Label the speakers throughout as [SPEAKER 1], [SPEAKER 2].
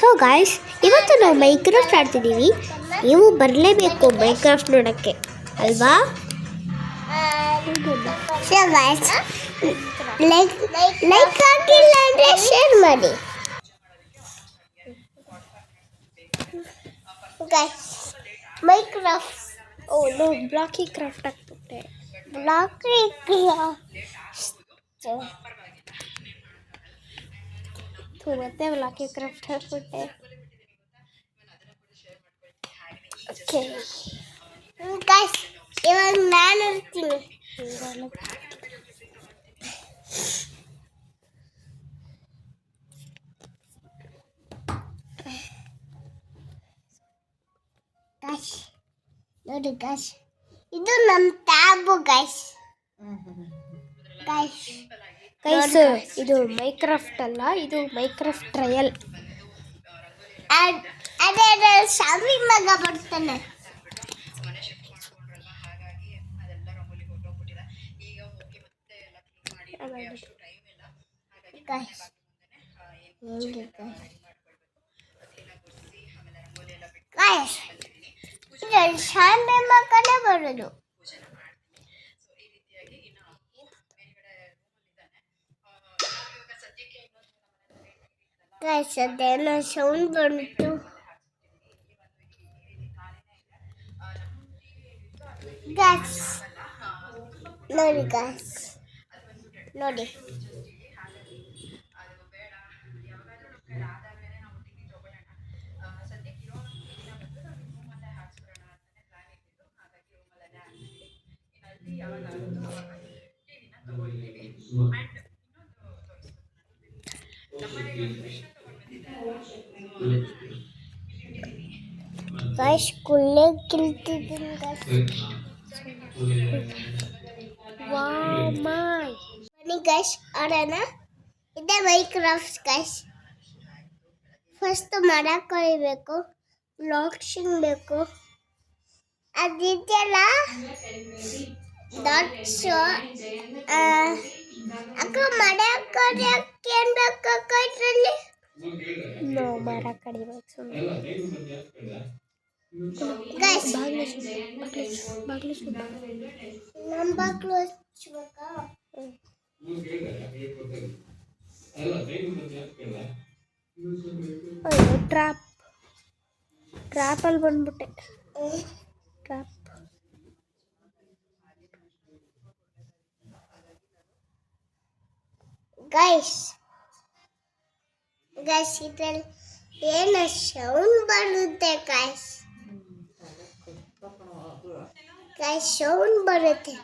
[SPEAKER 1] So guys, ಇವತ್ತು ನಾವು ಮೈಕ್ರಾಫ್ಟ್ ಆಡ್ತಿದ್ದೀವಿ. ನೀವು ಬರಲೇಬೇಕು ಮೈಕ್ರಾಫ್ಟ್ ನೋಡೋಕ್ಕೆ, ಅಲ್ವಾ? ಸೊ ಗಾಯ್ಸ್, ಲೈಕ್ ಹಾಕಿಲ್ಲ ಅಂದರೆ ಶೇರ್ ಮಾಡಿ guys. Minecraft no blocky craft ಆಗ್ಬಿಟ್ಟೆ. ಬ್ಲಾಕಿ ಕ್ರಾಫ್ಟ್ ಮತ್ತೆ ಬ್ಲಾಕಿ ಕ್ರಾಫ್ಟ್ ಹಾಕ್ಬಿಟ್ಟೆ. ಓಕೆ ಗಾಯ್ಸ್, ಇವಾಗ ನಾನು ಇರ್ತೀನಿ. ಗಾಯ್ಸ್ ನೋಡಿ ಗಾಯ್ಸ್, ಇದು ನಮ್ಮ ಟ್ಯಾಬು ಗಾಯ್ಸ್. ಗೈಸ್ ಇದು ಮೈಕ್ರಾಫ್ಟ್ ಅಲ್ಲ, ಇದು ಮೈಕ್ರಾಫ್ಟ್ ಟ್ರಯಲ್. ಅದೇ ಶಾಮಿ ಮಗ ಬರ್ತಾನೆ. ಶಾಮಿ ಮಗನೇ ಬರೋದು. ಗೈಸ್ ಅದೇನೋ ಸೌಂಡ್ ಬಂತು. ಗೈಸ್ ನೋಡಿ, ಗೈಸ್ ನೋಡಿ, ಗೈಸ್ ಕುಳ್ಳೆ ಕಿಲ್ತಿದ್ದೀನಿ ಗೈಸ್. ಬನ್ನಿ ಗೈಸ್ ಆಡೋಣ. ಇದೇ ಮೈಕ್ರಾಫ್ಟ್ ಗೈಸ್. ಫಸ್ಟ್ ಮರ ಕೊಯ್ಬೇಕು, ಬ್ಲಾಕ್ಸಿಂಗ್ ಬೇಕು, ಅದಿದೆಯಲ್ಲ ಡಾಟ್ಸು. ಅಕ್ಕ ಮರ ಕಡಿಯೋಕ್ಕೆ ಏನು ಬೇಕು ಇದರಲ್ಲಿ? ನೋ ಮರ ಕಡಿಬೇಕು ಗೈಸ್. ನಮ್ಮ ಬಾಗ್ಲು ಹಚ್ಬೇಕಾ? ಟ್ರಾಪಲ್ಲಿ ಬಂದ್ಬಿಟ್ಟೆ. Trap guys. ಗೈಸ್ ಇದ್ರಲ್ಲಿ ಏನು ಸೌಂಡ್ ಬರುತ್ತೆ ಗೈಸ್. ಗೈಸ್ ಸೌಂಡ್ ಬರುತ್ತೆ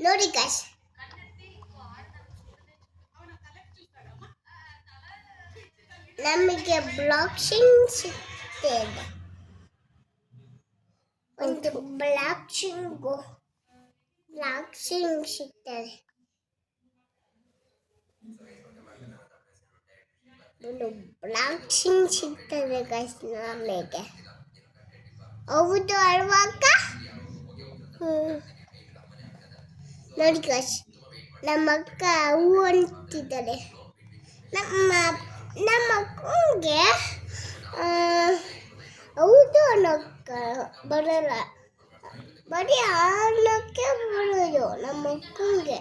[SPEAKER 1] ನೋಡಿ ಗೈಸ್. ನಮಗೆ ಬ್ಲಾಕ್ಸಿಂಗ್ ಸಿಗ್ತದೆ. ಒಂದು ಬ್ಲಾಕ್ಸಿಂಗ್ ಸಿಗ್ತದೆ. ಒಂದು ಬ್ಲಾಕ್ಸಿಂಗ್ ಸಿಗ್ತದೆ ಗೈಸ್ ನಮಗೆ. ಹೌದು ಅಲ್ವಾ ಅಕ್ಕ? ನೋಡಿ ಗೈಸ್, ನಮ್ಮ ಅಕ್ಕ ಹೂ ಅಂತಿದ್ದಾರೆ. ನಮ್ಮ ಅಕ್ಕಂಗೆ ಹೌದು ಅನ್ನೋಕ್ಕೆ ಬರಲ್ಲ, ಬರೀ ಅನ್ನೋಕ್ಕೆ ಬರೋದು ನಮ್ಮ ಅಕ್ಕಂಗೆ.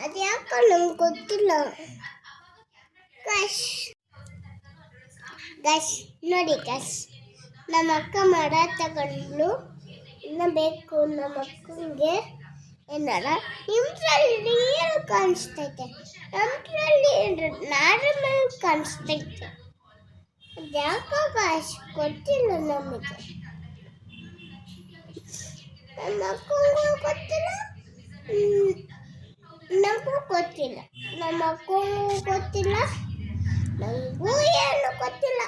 [SPEAKER 1] ಅದ್ಯಾಕೋ ನಮ್ಗೆ ಗೊತ್ತಿಲ್ಲ ಗೈಸ್. ನೋಡಿ ಗೈಸ್, ನಮ್ಮ ಅಕ್ಕ ಮರ ತಗೊಂಡ್ಲು. ಇನ್ನು ಬೇಕು ನಮ್ಮ ಅಕ್ಕಂಗೆ. ಏನಾರ ನಿಮ್ದ್ರಲ್ಲಿ ಏನು ಕಾಣಿಸ್ತೈತೆ, ನಮ್ದ್ರಲ್ಲಿ ನಾರ್ಮಲ್ ಕಾಣಿಸ್ತೈತೆ. ಅದ್ಯಾಕೋ ಗೈಸ್ ಗೊತ್ತಿಲ್ಲ ನಮಗೆ. ನಮ್ಮ ಅಕ್ಕಂಗೂ ಗೊತ್ತಿಲ್ಲ, ನಮಗೂ ಗೊತ್ತಿಲ್ಲ. ನಮ್ಮ ಅಕ್ಕಂಗೂ ಗೊತ್ತಿಲ್ಲ, ನನಗೂ ಏನು ಗೊತ್ತಿಲ್ಲ.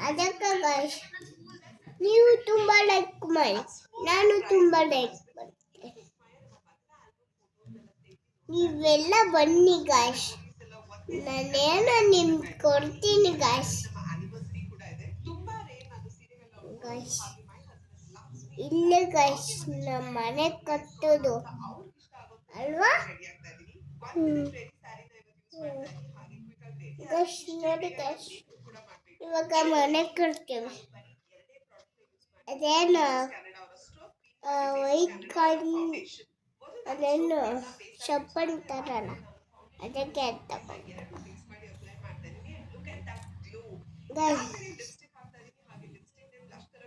[SPEAKER 1] ಅದಕ್ಕೆ ಗೈಸ್ ನೀವು ತುಂಬ ಲೈಕ್ ಮಾಡಿ, ನಾನು ತುಂಬ ಲೈಕ್ ಮಾಡ್ತೀನಿ. ನೀವೆಲ್ಲ ಬನ್ನಿ ಗೈಸ್, ನಾನೇನೋ ನಿಮ್ಗೆ ಕೊಡ್ತೀನಿ ಗೈಸ್. ಇಲ್ಲೇ ಗೈಸ್ ನಮ್ಮ ಮನೆ ಕಟ್ಟೋದು ಅಲ್ವಾ? ಗೈಸ್ ನೋಡಿ ಗೈಸ್, ಇವಾಗ ಮನೆ ಕಟ್ತೀವಿ. ಅದೇನು ವೈಟ್ ಕಾಯಿನ್, ಅದೇನು ಚಪ್ಪನ್ ತರಲ್ಲ, ಅದಕ್ಕೆ ತಗೊಂಡು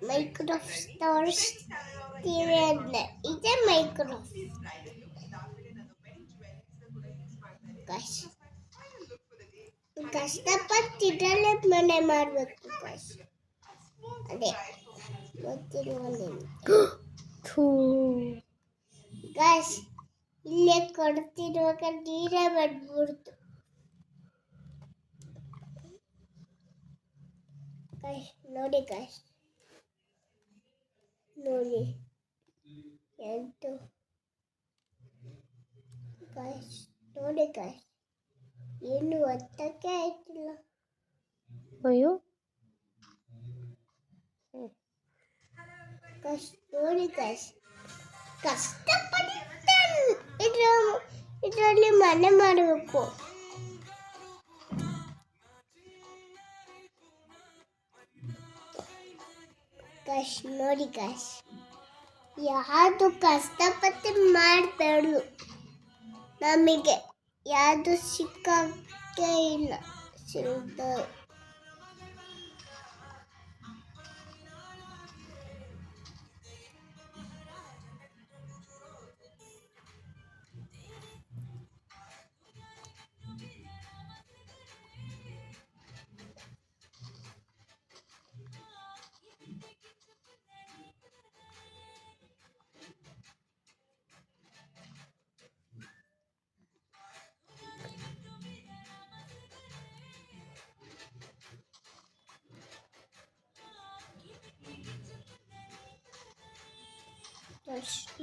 [SPEAKER 1] ಮೈಕ್ರೋಸಾಫ್ಟ್ ತೋರಿಸ್ತೀವಿ ಅಂದ್ರೆ ಇದೇ ಮೈಕ್ರೋಸಾಫ್ಟ್ ಗೈಸ್. ಕಷ್ಟಪಟ್ಟು ಇದರಲ್ಲೇ ಮನೆ ಮಾಡಬೇಕು ಗೈಸ್. ಅದೇ ಗೊತ್ತಿರುವಲ್ಲಿ ಗೈಸ್, ಇಲ್ಲೇ ಕೊಡ್ತಿರುವಾಗ ನೀರೇ ಬಂದ್ಬಿಡ್ತು ಗೈಸ್. ನೋಡಿ ಗೈಸ್, ನೋಡಿ ಎಂಟು ಗೈಸ್, ನೋಡಿ ಗೈಸ್, ಏನು ಒತ್ತಕ್ಕೆ ಆಯ್ತಿಲ್ಲ. ಅಯ್ಯೋ ಗೈಸ್, ನೋಡಿ ಗೈಸ್, ಕಷ್ಟಪಟ್ಟು ಇದರಲ್ಲಿ ಮನೆ ಮಾಡಬೇಕು ಗೈಸ್. ನೋಡಿ ಗೈಸ್, ಯಾವುದು ಕಷ್ಟಪಟ್ಟು ಮಾಡಬೇಡ, ನಮಗೆ ಯಾವುದು ಸಿಕ್ಕೇ ಇಲ್ಲ.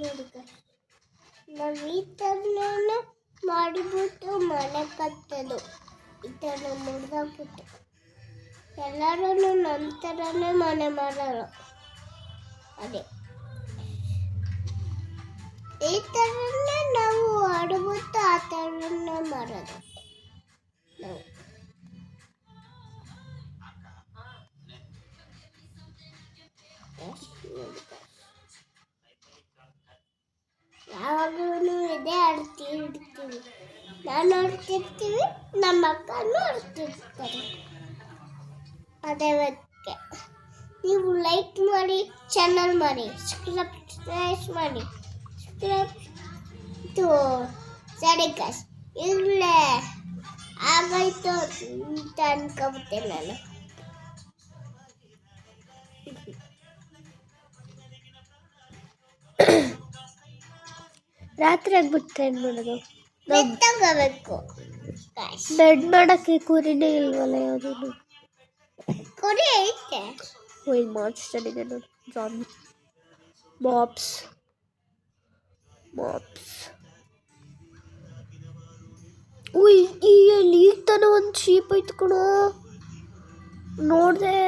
[SPEAKER 1] ನೋಡಿ ಗೈಸ್, ನಾವು ಈ ಥರನೇ ಮಾಡಿಬಿಟ್ಟು ಮನೆ ಕಟ್ಟೋದು. ಈ ಥರ ಮುರಿದಾಕ್ಬಿಟ್ಟು ಎಲ್ಲರೂ ನಮ್ಮ ಥರನೇ ಮನೆ ಮಾಡೋರು. ಅದೇ ಈ ಥರನೇ ನಾವು ಆಡ್ಬಿಟ್ಟು ಆ ಥರನೇ ಮಾಡೋದು ನಾವು. ಯಾವಾಗಲೂ ಇದೇ ಆಡ್ತಿರ್ತೀವಿ, ನಾನು ಆಡ್ತಿರ್ತೀವಿ, ನಮ್ಮ ಅಕ್ಕನೂ ಆಡ್ತಿರ್ತಾರೆ. ಅದಕ್ಕೆ ನೀವು ಲೈಕ್ ಮಾಡಿ, ಚಾನಲ್ ಮಾಡಿ, ಸಬ್ಸ್ಕ್ರೈಬ್ ಮಾಡಿ. ಸರಿ ಗೈಸ್, ಈಗಲೇ ಆಗಾಯ್ತು ಅಂತ ಅನ್ಕೊಬಿಟ್ಟೆ ನಾನು. ರಾತ್ರಿ ಆಗ್ಬಿಟ್ರೆ ಏನು ಮಾಡೋದು? ತಗೋಬೇಕು ಬೆಡ್ ಮಾಡೋಕ್ಕೆ ಕುರಿನೇ ಇಲ್ವಲ್ಲ, ಯಾವುದೂ ಕುರಿ ಐತೆ. ಇದು ಮಾನ್ಸ್ಟರ್ ಇದೆ ನೋಡಿ, ಜಾಂಬಿ ಮಾಪ್ಸ್. ಉಯ್, ಇಲ್ಲಿ ಈಗ ತಾನೇ ಒಂದು ಶೀಪ್ ಐತೆ ಕಣೋ, ನೋಡಿದೆ.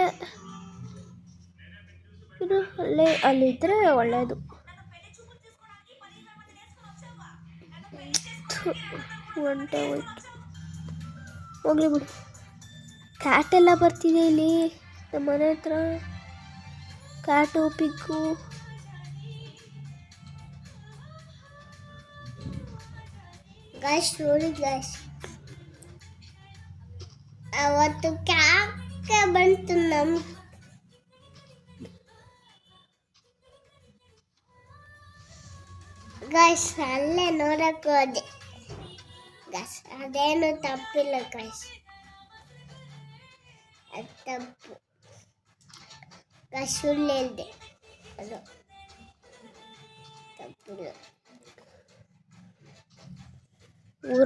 [SPEAKER 1] ಅಲ್ಲಿದ್ದರೆ ಒಳ್ಳೆಯದು. ಒಂಟೆ ಹೋಯ್ತು, ಹೋಗ್ಲಿ ಬಿಡು. ಕ್ಯಾಟ್ ಎಲ್ಲ ಬರ್ತಿದೆ ಇಲ್ಲಿ ನಮ್ಮ ಮನೆ ಹತ್ರ, ಕ್ಯಾಟು ಪಿಗ್ಗು. ಗೈಸ್ ನೋಡಿ ಗೈಸ್, ಅವತ್ತು ಕ್ಯಾಕೆ ಬಂತು ನಮ್ಮ ಗೈಸ್, ಅಲ್ಲೇ ನೋಡಕ್ಕೆ ಹೋದೆ ಗೈಸ್. ಅದೇನು ತಪ್ಪಿಲ್ಲ ಗೈಸ್, ಅದು ತಪ್ಪು ಗೈಸ್, ಸುಳ್ಳು ಹೇಳಿದೆ, ಅದು ತಪ್ಪಿಲ್ಲ.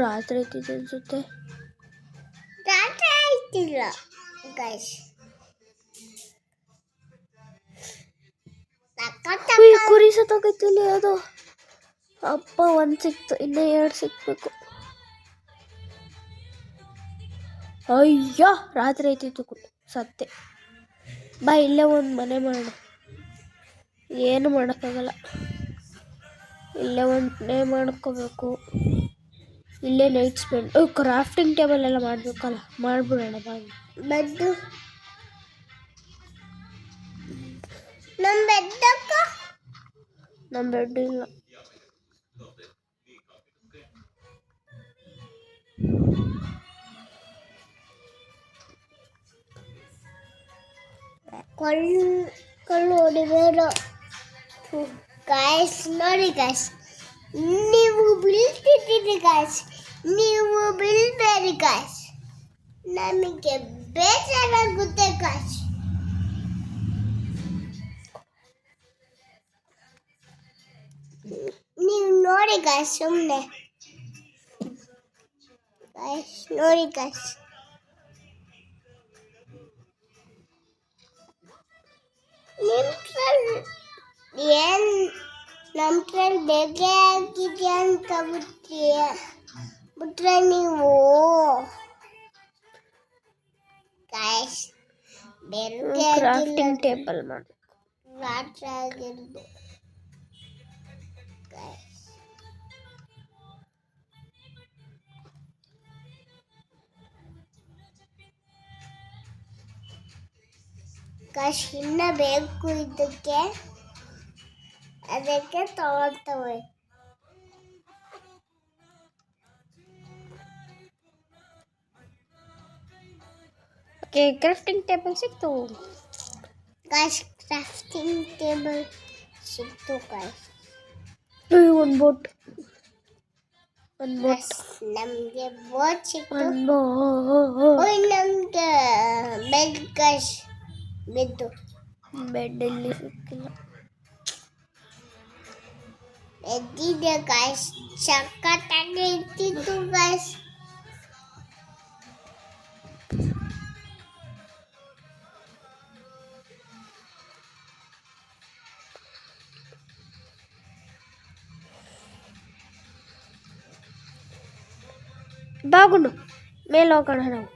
[SPEAKER 1] ರಾತ್ರಿ ಐತಿದೆ ಅನ್ಸುತ್ತೆ, ರಾತ್ರಿ ಆಯ್ತಿಲ್ಲ ಗೈಸ್. ಕುರಿ ಸತ್ತೋಗೈತಿಲ್ಲ ಅದು. ಅಪ್ಪ ಒಂದು ಸಿಕ್ತು, ಇನ್ನೂ 2 ಸಿಕ್ಬೇಕು. ಅಯ್ಯೋ, ರಾತ್ರಿ ಐತಿತ್ತು, ಸತ್ತೆ. ಬಾ, ಇಲ್ಲೇ ಒಂದು ಮನೆ ಮಾಡೋಣ. ಏನು ಮಾಡೋಕ್ಕಾಗಲ್ಲ, ಇಲ್ಲೇ ಒಂದು ಮನೆ ಮಾಡ್ಕೋಬೇಕು. ಇಲ್ಲೇ ನೈಟ್ ಸ್ಪೆಂಡ್ ಕ್ರಾಫ್ಟಿಂಗ್ ಟೇಬಲ್ ಎಲ್ಲ ಮಾಡಬೇಕಲ್ಲ, ಮಾಡ್ಬಿಡೋಣ ಬಾಗಿ. ಬೆಡ್ಡು ನಮ್ಮ ಬೆಡ್ ಇಲ್ಲ. ಕಳ್ಳು ಹೊಡಿಬೇಡ ಗಾಯ್ಸ್. ನೋಡಿ ಗಾಯ್ಸ್, ನೀವು ಬೀಳ್ತಿದ್ದೀರಿ ಗಾಯ್ಸ್, ನೀವು ಬೀಳ್ಬೇಡಿ ಗಾಯ್ಸ್, ನಮಗೆ ಬೇಜಾರಾಗುತ್ತೆ ಗಾಯ್ಸ್. ನೀವು ನೋಡಿ ಗಾಯ್ಸ್, ಸುಮ್ಮನೆ ಗಾಯ್ಸ್ ನೋಡಿ ಗಾಯ್ಸ್. ಏನ್ ನಮ್ದ್ರಲ್ಲಿ ಬೇಗ ಆಗಿದೆ ಅಂತ ಬಿಟ್ರೆ ನೀವು ಗಾಯ್ಸ್. ಕ್ರಾಫ್ಟಿಂಗ್ ಟೇಬಲ್ ಮಾಡಬೇಕು, ರಾತ್ರಿ ಆಗಿರೋದು ಗಾಯ್ಸ್. ಗಾಯ್ಸ್ ಇನ್ನ ಬೇಕು ಇದಕ್ಕೆ, ಅದಕ್ಕೆ ತಗೊಳ್ತವೆ. ಓಕೆ, ಕ್ರಾಫ್ಟಿಂಗ್ ಟೇಬಲ್ ಸಿಕ್ತು ಗಾಯ್ಸ್. ಕ್ರಾಫ್ಟಿಂಗ್ ಟೇಬಲ್ ಸಿಕ್ತು ಗಾಯ್ಸ್. ಒಂದು ಬೋಟ್ ನಮಗೆ ಬೋಟ್ ಸಿಕ್ತು. ನಮಗೆ ಬೆಡ್ ಗಾಯ್ಸ್, ಬೆಡ್ ಇಲ್ಲಿ ಸಿಕ್ಕಿಲ್ಲ. ಎದ್ದಿದೆ ಗಾಯ್ಸ್, ಸಖತ್ತಾಗಿ ಇರ್ತಿತ್ತು ಗಾಯ್ಸ್. ಬಾಗುಂಡು ಮೇಲೆ ಹೋಗೋಣ ನಾವು.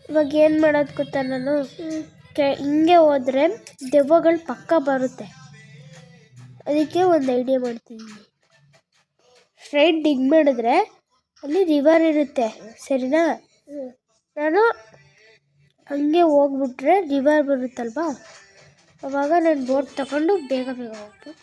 [SPEAKER 1] ಇವಾಗ ಏನು ಮಾಡೋದು ಗೊತ್ತಾ, ನಾನು ಹಿಂಗೆ ಹೋದರೆ ದೆವ್ವಗಳು ಪಕ್ಕ ಬರುತ್ತೆ. ಅದಕ್ಕೆ ಒಂದು ಐಡಿಯಾ ಮಾಡ್ತೀನಿ. ಸ್ಟ್ರೈಟ್ ಡಿಗ್ ಮಾಡಿದ್ರೆ ಅಲ್ಲಿ ರಿವರ್ ಇರುತ್ತೆ, ಸರಿನಾ? ನಾನು ಹಂಗೆ ಹೋಗ್ಬಿಟ್ರೆ ರಿವರ್ ಬರುತ್ತಲ್ವಾ, ಅವಾಗ ನಾನು ಬೋಟ್ ತಗೊಂಡು ಬೇಗ ಹೋಗ್ಬೋದು.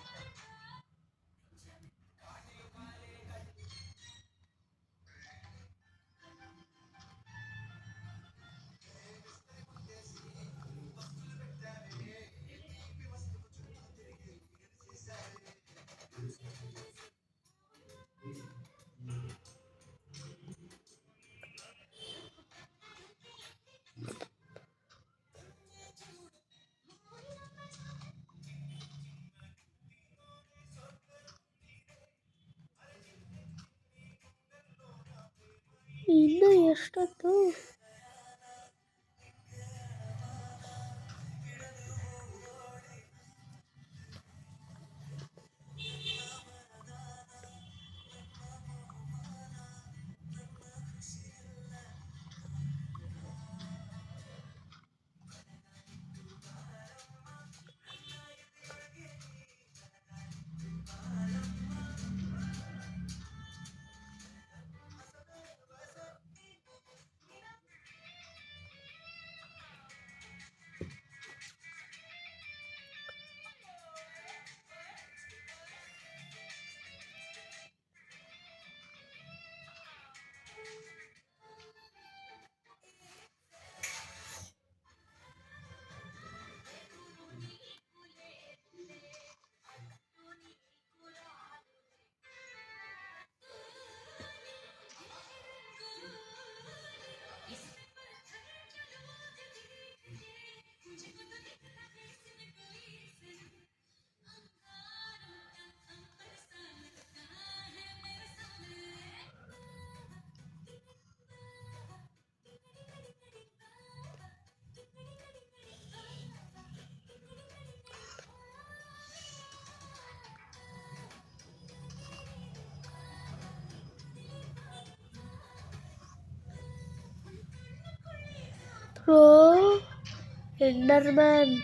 [SPEAKER 1] ಇನ್ನು ಎಷ್ಟೊತ್ತು? Bro. ಎಂಡರ್ಮ್ಯಾನ್.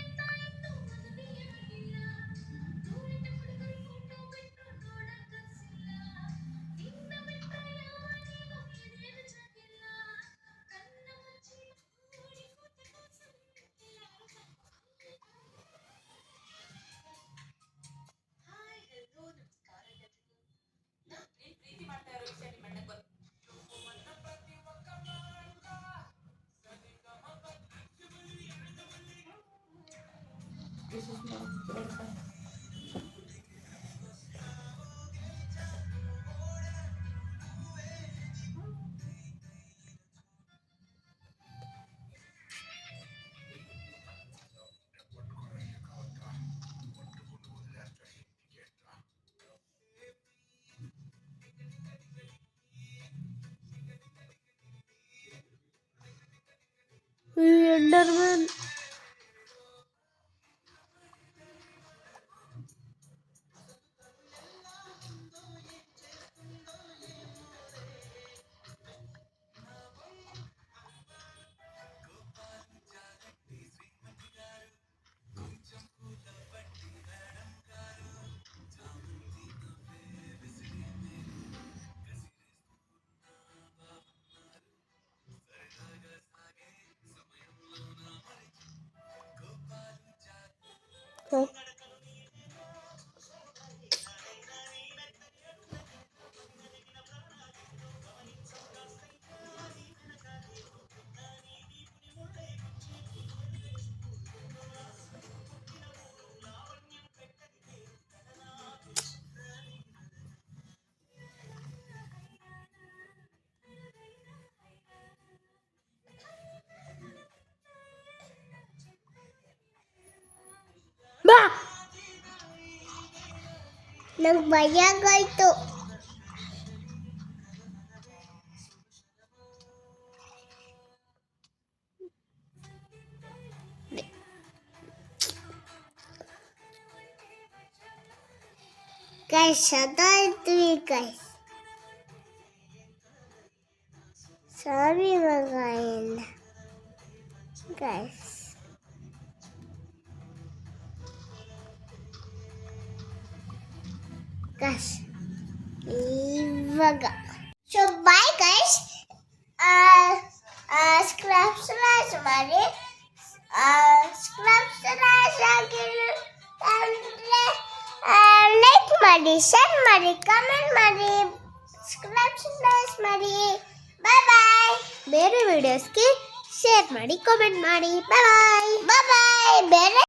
[SPEAKER 1] ಎಂಡರ್ಮ್ಯಾನ್. ಬಾ, ನಂಗೆ ಭಯ ಆಗಾಯ್ತು. Guys ಅದಾಯ್ತ್ವಿ guys. ಸಾರಿ ಇವಾಗ ಇಲ್ಲ ಗೈಸ್. ಗೈಸ್ ಇವಾಗ ಸೊ ಬಾಯ್ ಗೈಸ್. ಸ್ಕ್ರಾಪ್ಸ್ ಮಾಡಿ ಸ್ಕ್ರಾಪ್ಸ್ ಆಗಿಲ್ಲ ಅಂದರೆ ಲೈಕ್ ಮಾಡಿ, ಶೇರ್ ಮಾಡಿ, ಕಮೆಂಟ್ ಮಾಡಿ, ಸಬ್ಸ್ಕ್ರೈಬ್ ಮಾಡಿ. ಬಾಯ್ ಬಾಯ್. ಬೇರೆ ವಿಡಿಯೋಸ್ಗೆ ಶೇರ್ ಮಾಡಿ, ಕಮೆಂಟ್ ಮಾಡಿ. ಬಾಯ್ ಬಾಯ್. ಬಾಯ್ ಬಾಯ್. ಬೇರೆ